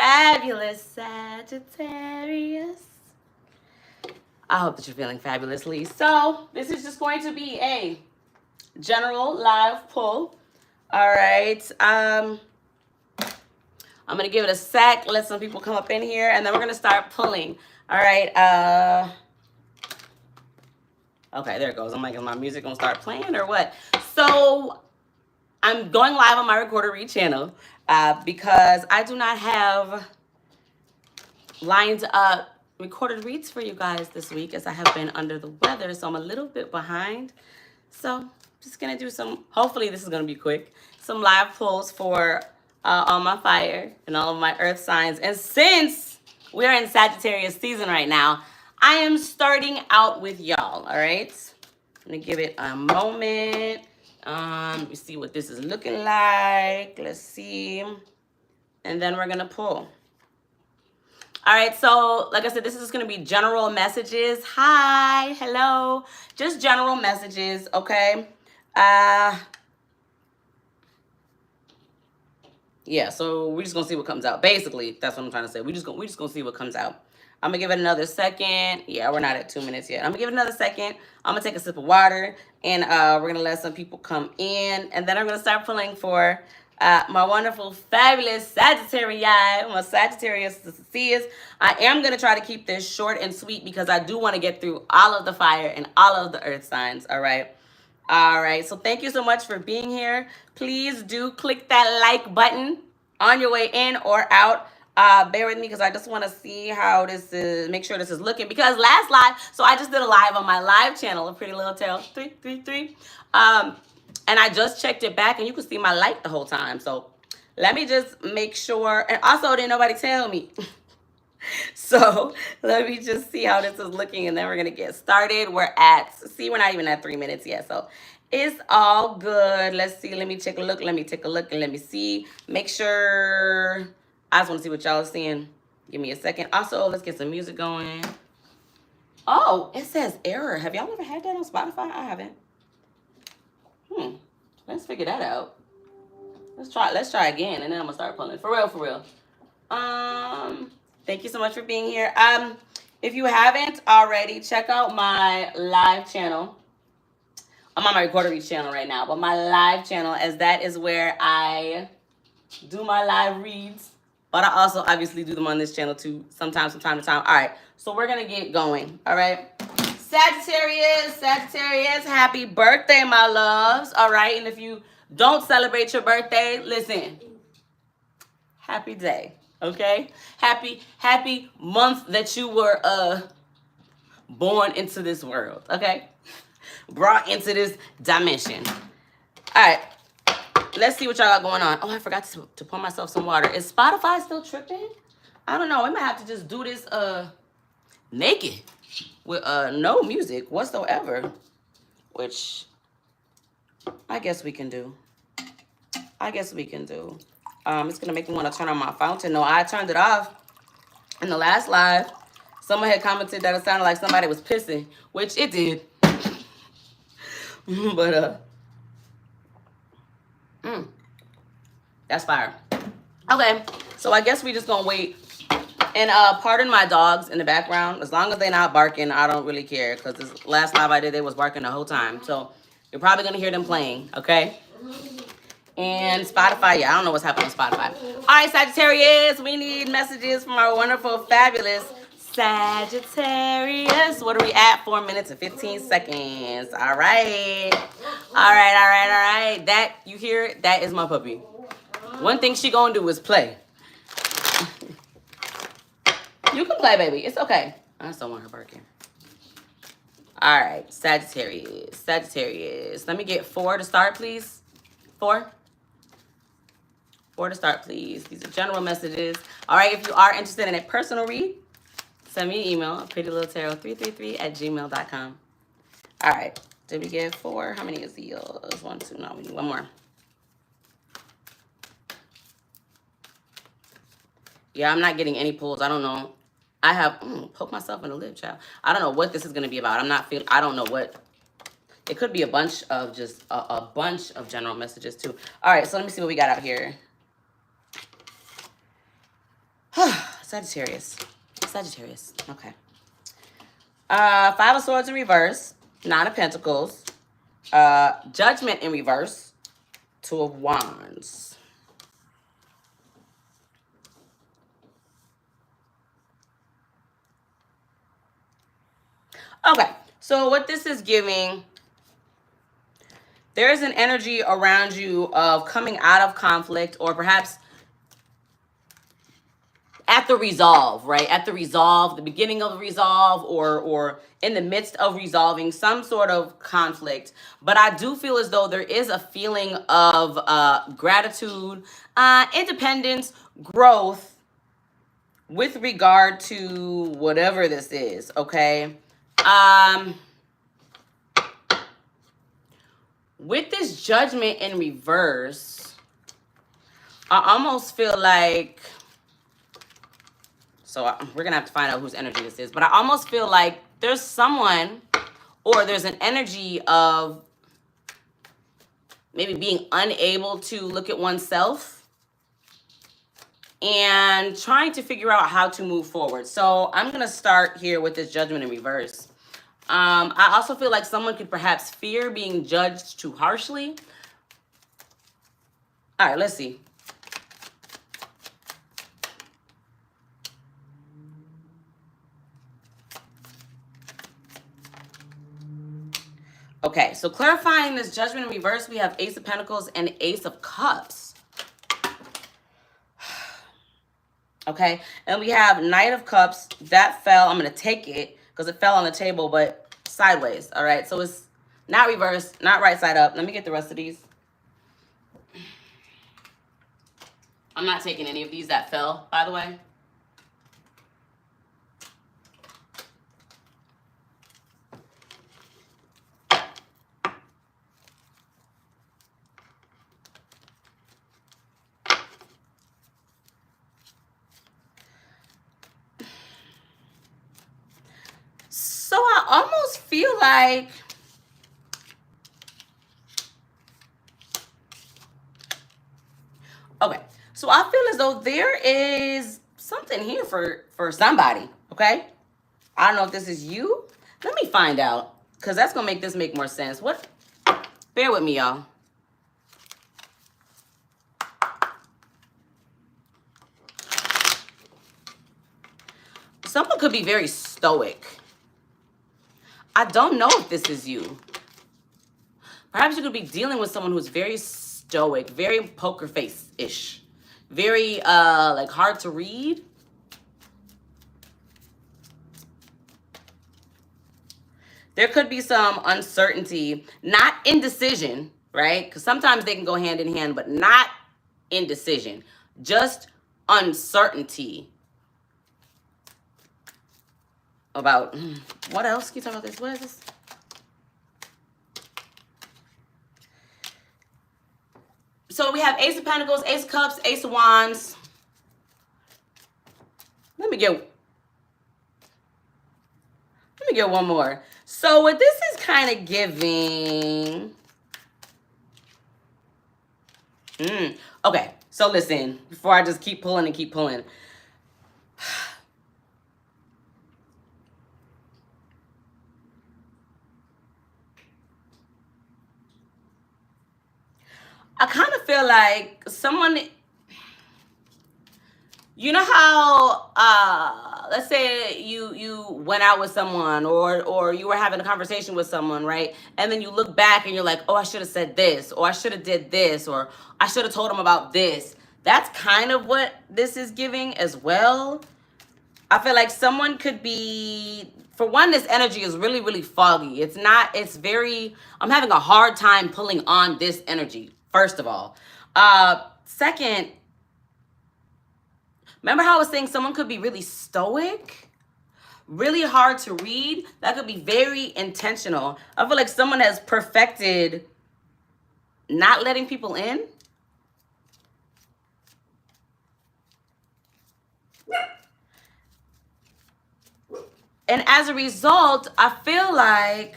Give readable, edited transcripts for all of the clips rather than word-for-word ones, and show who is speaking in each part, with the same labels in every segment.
Speaker 1: fabulous Sagittarius. I hope that you're feeling fabulously. So this is just going to be a general live pull. All right. I'm going to give it a sec, let some people come up in here, and then we're going to start pulling. All right. Okay, there it goes. I'm like, is my music going to start playing or what? So I'm going live on my Recorder Read channel because I do not have lined up recorded reads for you guys this week as I have been under the weather. So I'm a little bit behind. So just going to do some, hopefully this is going to be quick, some live pulls for all my fire and all of my earth signs. And since we're in Sagittarius season right now, I am starting out with y'all, all right? I'm going to give it a moment. Let me see what this is looking like. Let's see. And then we're going to pull. All right, so like I said, this is just going to be general messages. Hi, hello. Just general messages, okay? Yeah, so we're just going to see what comes out. Basically, that's what I'm trying to say. We're just going to see what comes out. I'm going to give it another second. Yeah, we're not at 2 minutes yet. I'm going to give it another second. I'm going to take a sip of water, and we're going to let some people come in. And then I'm going to start pulling for my wonderful, fabulous Sagittarius, my Sagittarius Cs. I am going to try to keep this short and sweet because I do want to get through all of the fire and all of the earth signs, all right? All right, so thank you so much for being here. Please do click that like button on your way in or out. Bear with me because I just want to see how this is, make sure this is looking. Because last live, so I just did a live on my live channel, A Pretty Lil Tarot 333. And I just checked it back and you could see my light the whole time. So let me just make sure. And also, didn't nobody tell me. So let me just see how this is looking and then we're going to get started. We're not even at 3 minutes yet. So it's all good. Let's see. Let me take a look. Let me take a look and let me see. Make sure. I just want to see what y'all are seeing. Give me a second. Also, let's get some music going. Oh, it says error. Have y'all ever had that on Spotify? I haven't. Let's figure that out. Let's try again and then I'm going to start pulling. For real. Thank you so much for being here. If you haven't already, check out my live channel. I'm on my Recorder Read channel right now, but my live channel, as that is where I do my live reads. But I also obviously do them on this channel too, sometimes from time to time. All right, so we're going to get going, all right? Sagittarius, happy birthday, my loves, all right? And if you don't celebrate your birthday, listen, happy day. Okay, happy month that you were born into this world. Okay, brought into this dimension. All right, let's see what y'all got going on. Oh, I forgot to pour myself some water. Is Spotify still tripping? I don't know. We might have to just do this naked with no music whatsoever, which I guess we can do. It's going to make me want to turn on my fountain. No, I turned it off in the last live. Someone had commented that it sounded like somebody was pissing, which it did. But, that's fire. Okay, so I guess we just going to wait. And pardon my dogs in the background. As long as they're not barking, I don't really care. Because this last live I did, they was barking the whole time. So you're probably going to hear them playing, okay? And Spotify, yeah, I don't know what's happening on Spotify. All right, Sagittarius, we need messages from our wonderful, fabulous Sagittarius. What are we at? 4 minutes and 15 seconds. All right. That, you hear, that is my puppy. One thing she gonna do is play. You can play, baby. It's okay. I just don't want her barking. All right, Sagittarius. Let me get 4 to start, please. 4 to start, please. These are general messages. All right, if you are interested in a personal read, send me an email, prettyliltarot333@gmail.com. All right, did we get 4? How many is these? 1, 2, no, we need 1 more. Yeah, I'm not getting any pulls. I don't know. I have poked myself in the lip, child. I don't know what this is going to be about. I don't know what. It could be a bunch of just a bunch of general messages too. All right, so let me see what we got out here. Sagittarius. Sagittarius. Okay. Five of Swords in reverse. Nine of Pentacles. Judgment in reverse. Two of Wands. Okay. So what this is giving, there is an energy around you of coming out of conflict, or perhaps at the resolve, right? At the resolve, the beginning of the resolve, or in the midst of resolving some sort of conflict. But I do feel as though there is a feeling of gratitude, independence, growth with regard to whatever this is, okay? With this Judgment in reverse, I almost feel like, so we're going to have to find out whose energy this is. But I almost feel like there's someone, or there's an energy of maybe being unable to look at oneself and trying to figure out how to move forward. So I'm going to start here with this Judgment in reverse. I also feel like someone could perhaps fear being judged too harshly. All right, let's see. Okay, so clarifying this Judgment in reverse, we have Ace of Pentacles and Ace of Cups. Okay, and we have Knight of Cups. That fell. I'm going to take it because it fell on the table, but sideways. All right, so it's not reversed, not right side up. Let me get the rest of these. I'm not taking any of these that fell, by the way. So I almost feel like okay. So I feel as though there is something here for somebody, okay? I don't know if this is you. Let me find out, because that's going to make this make more sense. What? Bear with me, y'all. Someone could be very stoic. I don't know if this is you. Perhaps you could be dealing with someone who's very stoic, very poker face-ish, very like hard to read. There could be some uncertainty, not indecision, right? Because sometimes they can go hand in hand, but not indecision, just uncertainty about what else can you talk about this? What is this? So we have Ace of Pentacles, Ace of Cups, Ace of Wands. Let me get one more. So what this is kind of giving. Okay, so listen, before I just keep pulling and keep pulling. I kind of feel like someone, you know how, let's say you went out with someone, or you were having a conversation with someone, right? And then you look back and you're like, oh, I should have said this, or I should have did this, or I should have told him about this. That's kind of what this is giving as well. I feel like someone could be, for one, this energy is really, really foggy. It's very, I'm having a hard time pulling on this energy, first of all. Second, remember how I was saying someone could be really stoic, really hard to read? That could be very intentional. I feel like someone has perfected not letting people in. And as a result, I feel like,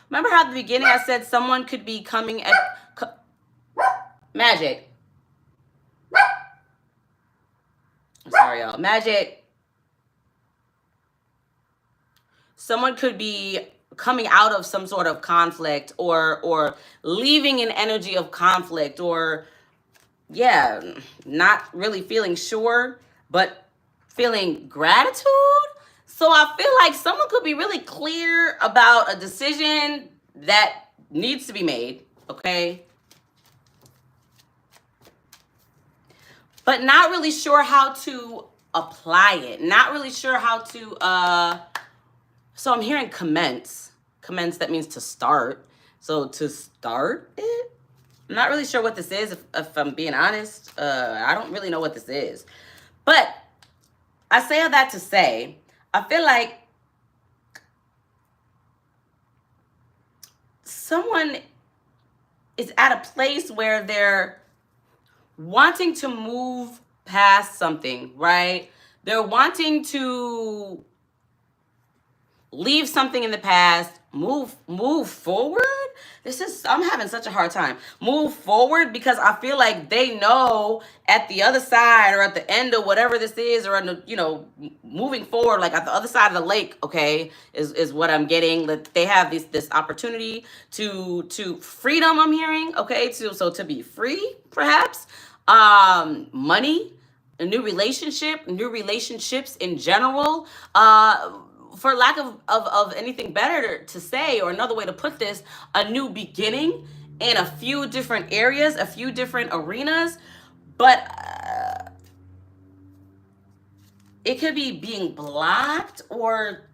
Speaker 1: remember how at the beginning I said someone could be coming at Magic. Sorry, y'all. Magic. Someone could be coming out of some sort of conflict or leaving an energy of conflict or, yeah, not really feeling sure, but feeling gratitude. So I feel like someone could be really clear about a decision that needs to be made, okay? But not really sure how to apply it. Not really sure how to, so I'm hearing commence. Commence, that means to start. So to start it? I'm not really sure what this is, if I'm being honest. I don't really know what this is. But I say all that to say, I feel like someone is at a place where they're wanting to move past something, right? They're wanting to leave something in the past, move forward. I'm having such a hard time. Move forward, because I feel like they know at the other side or at the end of whatever this is, or moving forward, like at the other side of the lake, okay, is what I'm getting. That they have this opportunity to freedom, I'm hearing, okay, to be free, perhaps. Money, a new relationship, new relationships in general, for lack of anything better to say, or another way to put this, a new beginning in a few different areas, a few different arenas. But it could be being blocked, or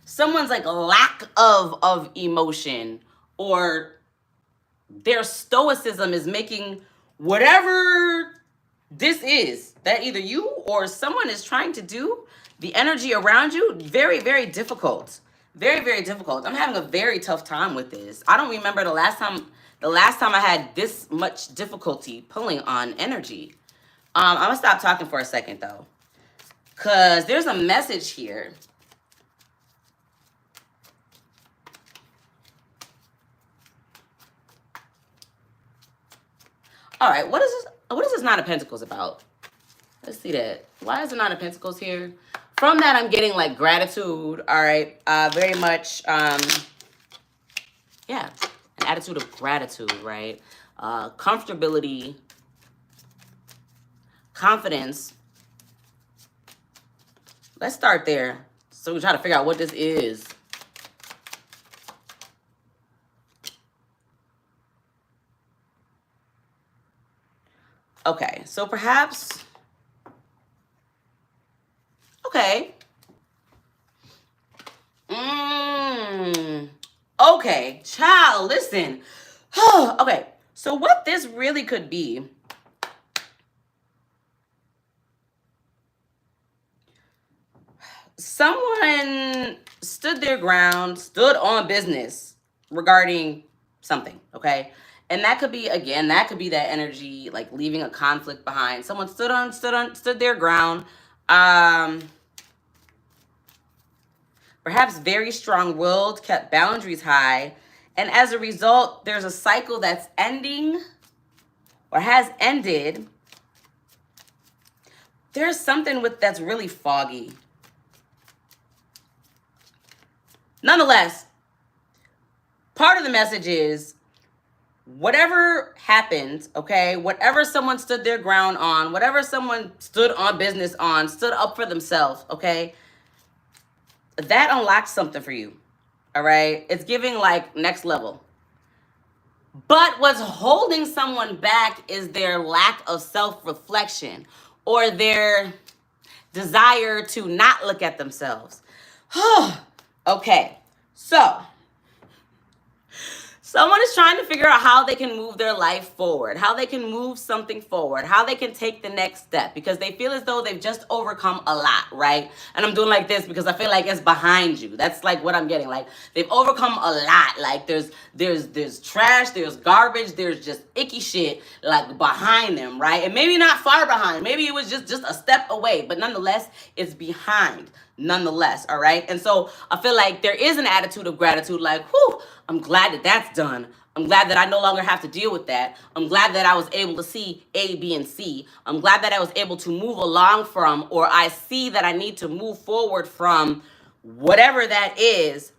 Speaker 1: someone's like lack of emotion, or their stoicism is making whatever this is that either you or someone is trying to do, the energy around you, very, very difficult. Very, very difficult. I'm having a very tough time with this. I don't remember the last time I had this much difficulty pulling on energy. I'm gonna stop talking for a second though, because there's a message here. All right, what is this Nine of Pentacles about? Let's see that. Why is the Nine of Pentacles here? From that, I'm getting like gratitude. All right, very much, yeah, an attitude of gratitude, right? Comfortability, confidence. Let's start there. So we try to figure out what this is. Okay, so perhaps, okay. Okay, child, listen. Okay, so what this really could be, someone stood their ground, stood on business regarding something, okay? And that could be, again, that could be that energy, like leaving a conflict behind. Someone stood their ground. Perhaps very strong-willed, kept boundaries high. And as a result, there's a cycle that's ending or has ended. There's something that's really foggy. Nonetheless, part of the message is, whatever happened, okay, whatever someone stood their ground on, whatever someone stood on business on, stood up for themselves, okay, that unlocks something for you, all right? It's giving like next level. But what's holding someone back is their lack of self-reflection or their desire to not look at themselves. Okay, so someone is trying to figure out how they can move their life forward, how they can move something forward, how they can take the next step, because they feel as though they've just overcome a lot, right? And I'm doing like this because I feel like it's behind you. That's like what I'm getting. Like they've overcome a lot. Like there's trash, there's garbage, there's just icky shit like behind them, right? And maybe not far behind. Maybe it was just a step away, but nonetheless, it's behind. Nonetheless, all right? And so I feel like there is an attitude of gratitude, like, whew, I'm glad that that's done. I'm glad that I no longer have to deal with that. I'm glad that I was able to see A, B, and C. I'm glad that I was able to move along from, or I see that I need to move forward from whatever that is.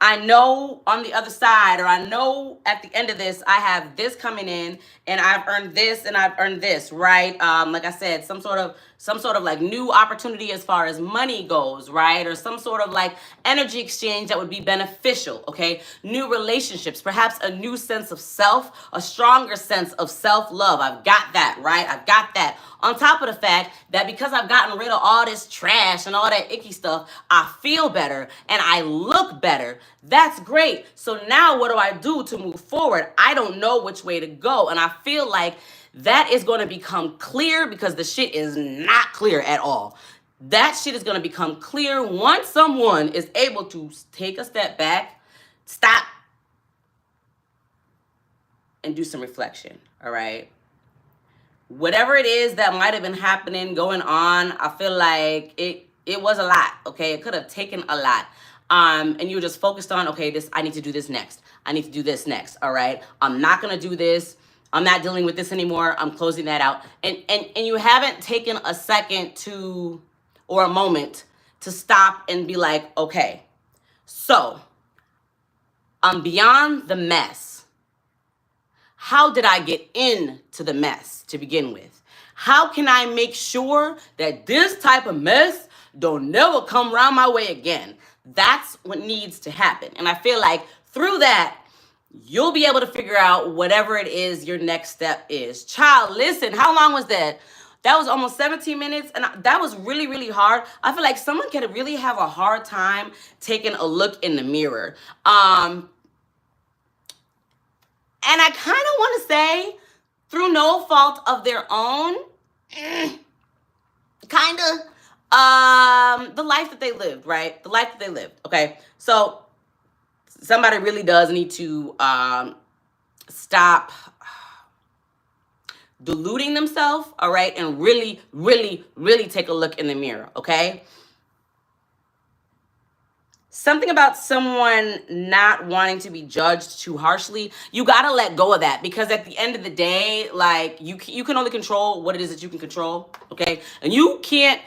Speaker 1: I know on the other side, or I know at the end of this, I have this coming in, and I've earned this, and I've earned this, right? Like I said, some sort of like new opportunity as far as money goes, right? Or some sort of like energy exchange that would be beneficial, okay? New relationships, perhaps a new sense of self, a stronger sense of self-love. I've got that, right? I've got that. On top of the fact that because I've gotten rid of all this trash and all that icky stuff, I feel better and I look better. That's great. So now what do I do to move forward? I don't know which way to go. And I feel like that is going to become clear, because the shit is not clear at all. That shit is going to become clear once someone is able to take a step back, stop, and do some reflection, all right? Whatever it is that might have been happening, going on, I feel like it was a lot, okay? It could have taken a lot. And you were just focused on, okay, I need to do this next. I need to do this next, all right? I'm not going to do this. I'm not dealing with this anymore. I'm closing that out. And you haven't taken a second to, or a moment to stop and be like, okay, so I'm beyond the mess. How did I get into the mess to begin with? How can I make sure that this type of mess don't never come around my way again? That's what needs to happen. And I feel like through that, you'll be able to figure out whatever it is your next step is. Child, listen, how long was that? That was almost 17 minutes, and that was really, really hard. I feel like someone could really have a hard time taking a look in the mirror. And I kind of want to say, through no fault of their own, kind of, the life that they lived, right? The life that they lived, okay? So somebody really does need to stop deluding themselves, all right? And really, really, really take a look in the mirror, okay? Something about someone not wanting to be judged too harshly. You got to let go of that, because at the end of the day, like, you can only control what it is that you can control, okay? And you can't,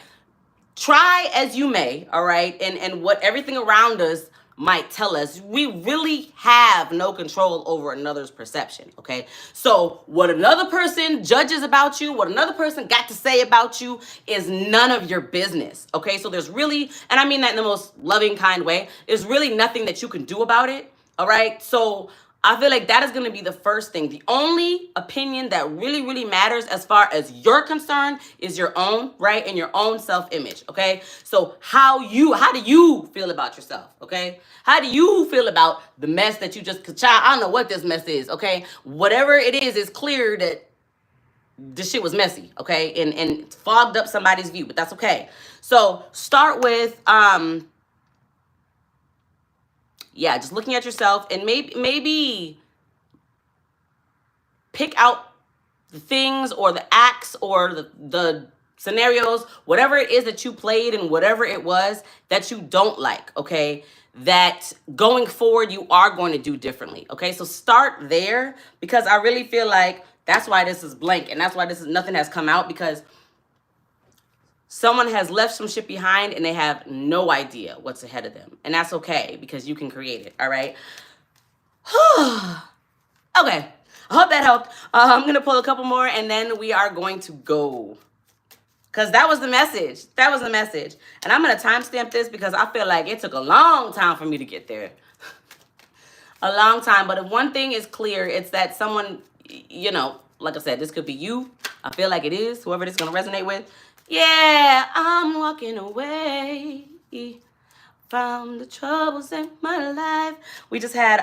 Speaker 1: try as you may, all right? And what everything around us might tell us, we really have no control over another's perception, okay? So what another person judges about you, what another person got to say about you, is none of your business, okay? So there's really, and I mean that in the most loving, kind way, there's really nothing that you can do about it, all right? So I feel like that is going to be the first thing. The only opinion that really, really matters as far as you're concerned is your own, right? And your own self-image, okay? So how do you feel about yourself, okay? How do you feel about the mess that you just, child, I don't know what this mess is, okay? Whatever it is, it's clear that this shit was messy, okay? And fogged up somebody's view, but that's okay. So start with, yeah, just looking at yourself, and maybe pick out the things or the acts or the scenarios, whatever it is that you played and whatever it was that you don't like, okay? That going forward, you are going to do differently, okay? So start there, because I really feel like that's why this is blank, and that's why nothing has come out, because someone has left some shit behind and they have no idea what's ahead of them. And that's okay, because you can create it, all right? Okay, I hope that helped. I'm going to pull a couple more, and then we are going to go. Because that was the message. That was the message. And I'm going to timestamp this, because I feel like it took a long time for me to get there. A long time. But if one thing is clear, it's that someone, you know, like I said, this could be you. I feel like it is, whoever this is going to resonate with. Yeah, I'm walking away from the troubles in my life. We just had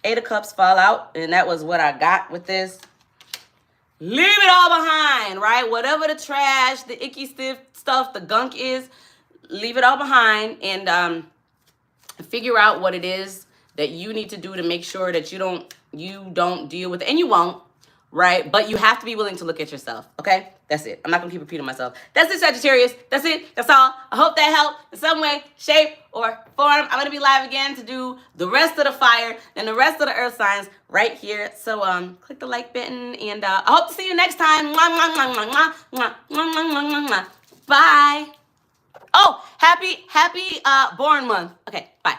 Speaker 1: 8 of Cups fall out, and that was what I got with this. Leave it all behind, right? Whatever the trash, the icky stuff, the gunk is, leave it all behind, and figure out what it is that you need to do to make sure that you don't deal with it. And you won't. right? But you have to be willing to look at yourself, okay? That's it. I'm not going to keep repeating myself. That's it, Sagittarius. That's it. That's all. I hope that helped in some way, shape, or form. I'm going to be live again to do the rest of the fire and the rest of the earth signs right here. So click the like button, and I hope to see you next time. Mwah, mwah, mwah, mwah, mwah, mwah, mwah, mwah, mwah, mwah. Bye. Oh, happy born month. Okay, bye.